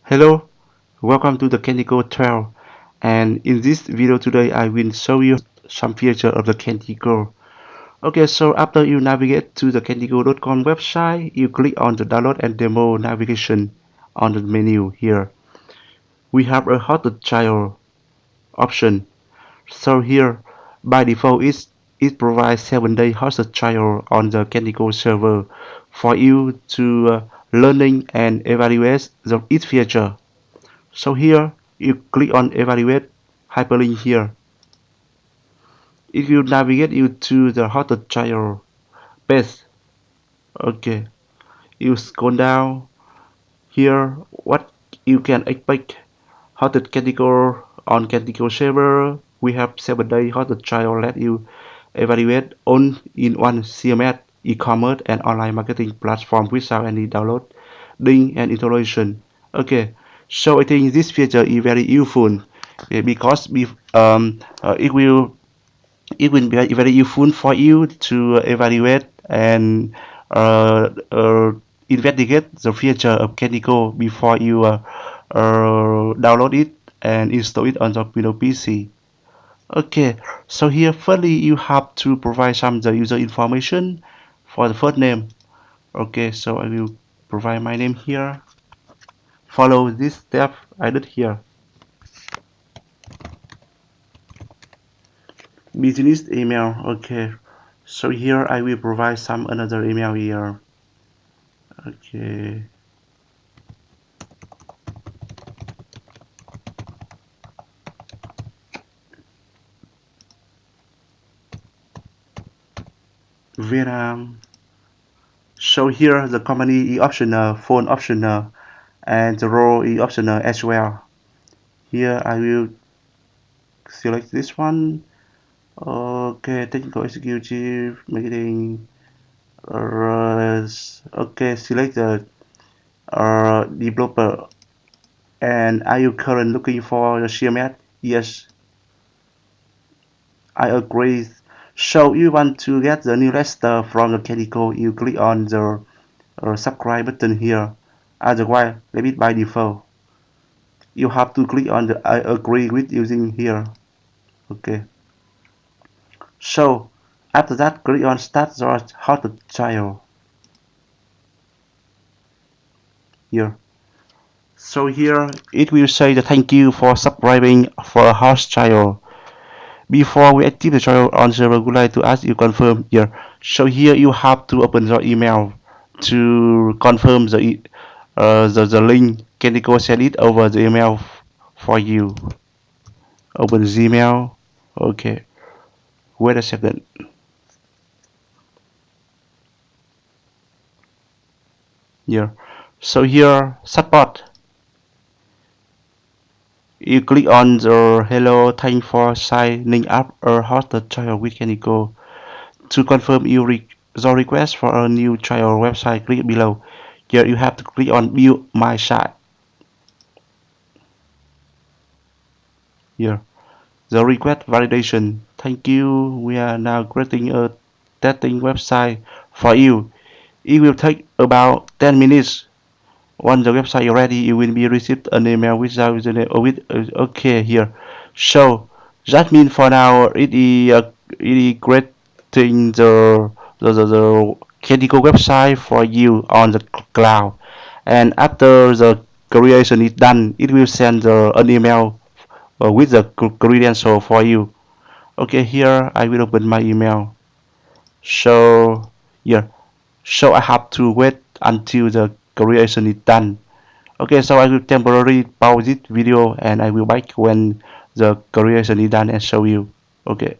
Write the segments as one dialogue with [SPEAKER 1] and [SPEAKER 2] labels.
[SPEAKER 1] Hello, welcome to the Kentico Trail, and in this video today I will show you some feature of the Kentico. Okay, so after you navigate to the kentico.com website, you click on the download and demo navigation on the menu here. We have a hosted child option. So here by default it provides 7-day hosted trial on the Kentico server for you to learning and evaluate each feature. So here you click on evaluate hyperlink here. It will navigate you to the hosted trial page. Okay, you scroll down here. What you can expect hosted Kentico on Kentico server. We have 7-day hosted trial let you evaluate on in one CMS e-commerce and online marketing platform without any downloading and installation. Okay, so I think this feature is very useful because it will be very useful for you to evaluate and investigate the feature of Kentico before you download it and install it on your Windows PC. Okay, so here firstly you have to provide some the user information for the first name. Okay, so I will provide my name here. Follow this step I did here. Business email. Okay, so here I will provide some another email here. Okay. Vietnam. So here the company is optional, phone optional, and the role is optional as well. Here I will select this one. Okay, technical executive, marketing. Okay, select the developer. And are you currently looking for the CMS? Yes, I agree. So you want to get the newsletter from the Kentico, you click on the subscribe button here. Otherwise, leave it by default. You have to click on the I agree with using here. Okay. So after that, click on start the hosted trial. Here. So here it will say the thank you for subscribing for a host trial. Before we active the trial on server, would like to ask you confirm here. So here you have to open your email to confirm the link. Kentico send it over the email for you. Open the email. Okay. Wait a second. Here. So here support. You click on the hello, thanks for signing up a hosted trial with Kentico. To confirm your request for a new trial website, click below. Here you have to click on view my site. Here. The request validation. Thank you. We are now creating a testing website for you. It will take about 10 minutes. Once the website is ready, you will be received an email without username or with okay here. So that means for now it is creating the Kentico website for you on the cloud. And after the creation is done, it will send an email with the credential for you. Okay, here I will open my email. So yeah, so I have to wait until the creation is done. Okay, so I will temporarily pause this video and I will back when the creation is done and show you. Okay.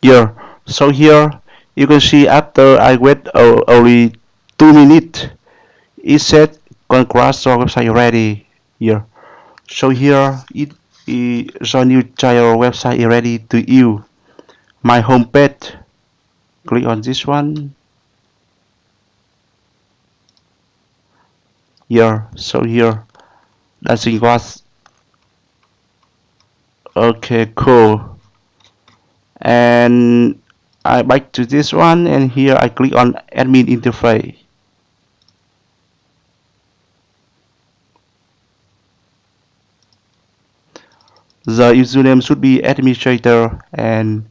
[SPEAKER 1] Here, so here you can see after I wait only 2 minutes, it said congrats your website ready. Here, so here it is your new child website is ready to you. My homepage. Click on this one. Here, so here dancing was okay, cool. And I back to this one, and here I click on admin interface. The username should be administrator and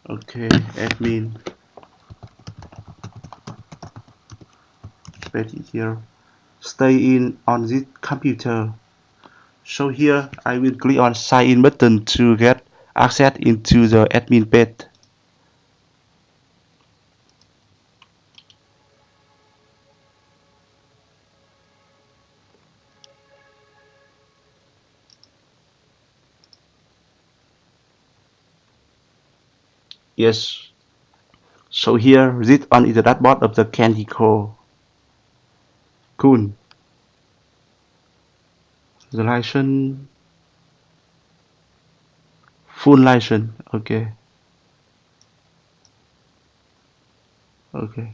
[SPEAKER 1] okay, admin. Paste it here. Stay in on this computer. So here I will click on sign in button to get access into the admin page. Yes. So here this one is the dashboard of the Kentico. Cool. The license, full license. Okay. Okay.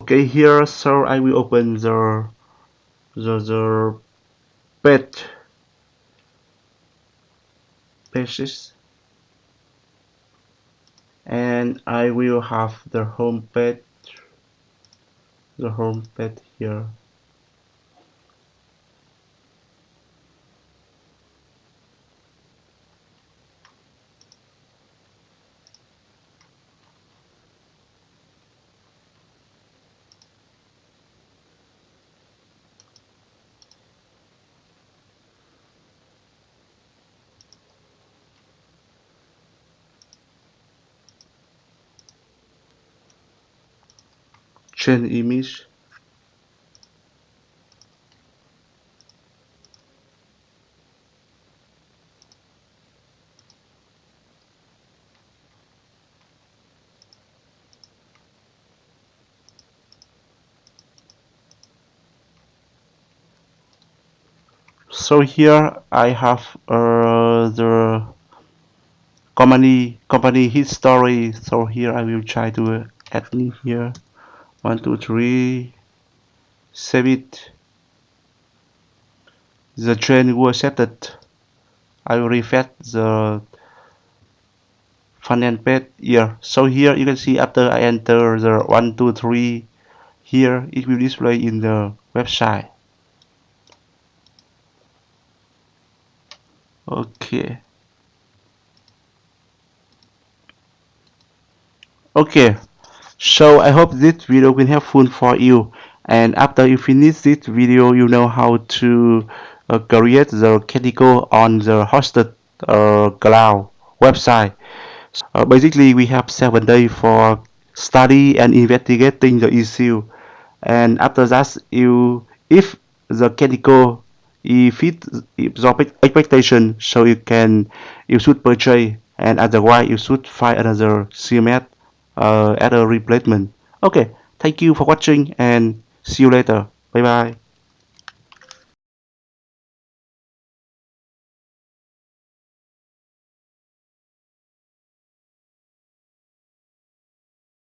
[SPEAKER 1] Okay, here so I will open the pages, and I will have the home page here. Change image. So here I have the company history. So here I will try to add in here 1 2 3, save it. The train was set. I will refresh the front end page here. So here you can see after I enter the 1 2 3 here, it will display in the website. Okay. Okay, so I hope this video will helpful for you, and after you finish this video you know how to create the Kentico on the hosted cloud website. Basically we have 7 days for study and investigating the issue, and after that you if the Kentico fit your expectation, so you should purchase, and otherwise you should find another CMS as a replacement. Okay, thank you for watching and see you later. Bye bye.